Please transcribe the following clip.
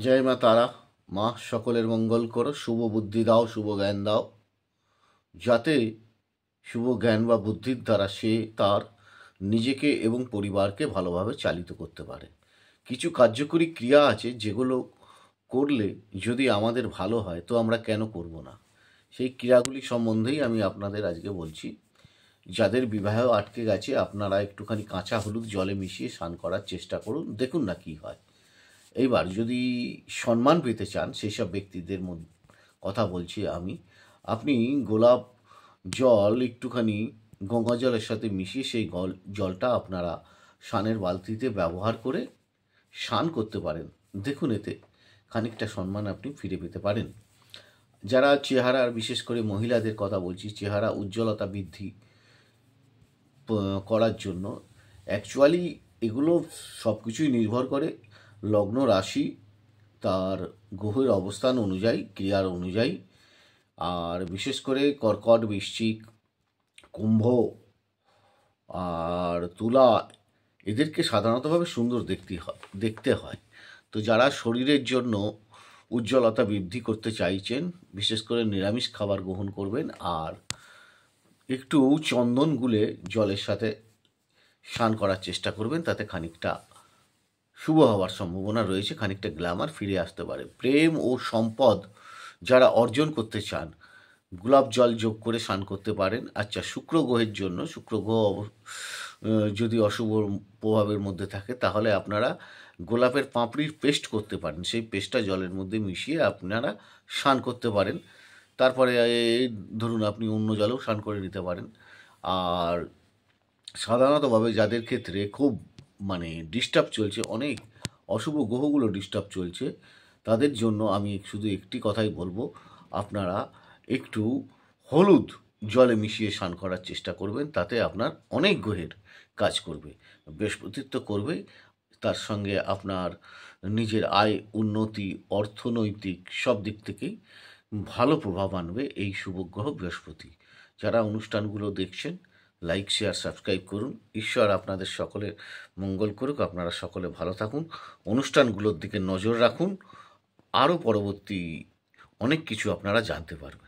জয় মা তারা। মা সকলের মঙ্গল করো, শুভ বুদ্ধি দাও, শুভ জ্ঞান দাও, যাতে শুভ জ্ঞান বা বুদ্ধির দ্বারা সে তার নিজেকে এবং পরিবারকে ভালোভাবে চালিত করতে পারে। কিছু কার্যকরী ক্রিয়া আছে যেগুলো করলে যদি আমাদের ভালো হয় তো আমরা কেন করব না। সেই ক্রিয়াগুলি সম্বন্ধেই আমি আপনাদের আজকে বলছি। যাদের বিবাহ আটকে গেছে আপনারা একটুখানি কাঁচা হলুদ জলে মিশিয়ে স্নান করার চেষ্টা করুন, দেখুন না কি হয়। এইবার যদি সম্মান পেতে চান সেই সব ব্যক্তিদের কথা বলছি আমি। আপনি গোলাপ জল একটুখানি গঙ্গা জলের সাথে মিশিয়ে সেই জলটা আপনারা স্নানের বালতিতে ব্যবহার করে স্নান করতে পারেন। দেখুন এতে খানিকটা সম্মান আপনি ফিরে পেতে পারেন। যারা চেহারার, বিশেষ করে মহিলাদের কথা বলছি, চেহারা উজ্জ্বলতা বৃদ্ধি করার জন্য অ্যাকচুয়ালি এগুলো সব কিছুই নির্ভর করে লগ্ন রাশি, তার গ্রহের অবস্থান অনুযায়ী, ক্রিয়ার অনুযায়ী। আর বিশেষ করে কর্কট, বৃশ্চিক, কুম্ভ আর তুলা, এদেরকে সাধারণতভাবে সুন্দর দেখতে হয়। তো যারা শরীরের জন্য উজ্জ্বলতা বৃদ্ধি করতে চাইছেন, বিশেষ করে নিরামিষ খাবার গ্রহণ করবেন আর একটু চন্দন গুলে জলের সাথে স্নান করার চেষ্টা করবেন, তাতে খানিকটা শুভ হওয়ার সম্ভাবনা রয়েছে, খানিকটা গ্ল্যামার ফিরে আসতে পারে। প্রেম ও সম্পদ যারা অর্জন করতে চান, গোলাপ জল যোগ করে স্নান করতে পারেন। আচ্ছা, শুক্র গ্রহের জন্য, শুক্র গ্রহ যদি অশুভ প্রভাবের মধ্যে থাকে তাহলে আপনারা গোলাপের পাপড়ির পেস্ট করতে পারেন, সেই পেস্টটা জলের মধ্যে মিশিয়ে আপনারা স্নান করতে পারেন। তারপরে ধরুন আপনি অন্য জলেও স্নান করে নিতে পারেন। আর সাধারণতভাবে যাদের ক্ষেত্রে খুব ডিস্টার্ব চলছে, অনেক অশুভ গ্রহগুলো ডিস্টার্ব চলছে, তাদের জন্য আমি শুধু একটি কথাই বলবো, আপনারা একটু হলুদ জলে মিশিয়ে স্নান করার চেষ্টা করবেন, তাতে আপনার অনেক গ্রহের কাজ করবে, বৃহস্পতিত্ব করবে, তার সঙ্গে আপনার নিজের আয়, উন্নতি, অর্থনৈতিক সব দিক থেকেই ভালো প্রভাব আনবে এই শুভ গ্রহ বৃহস্পতি। যারা অনুষ্ঠানগুলো দেখছেন, লাইক, শেয়ার, সাবস্ক্রাইব করুন। ঈশ্বর আপনাদের সকলের মঙ্গল করুক, আপনারা সকলে ভালো থাকুন, অনুষ্ঠানগুলোর দিকে নজর রাখুন, আরও পরবর্তী অনেক কিছু আপনারা জানতে পারবেন।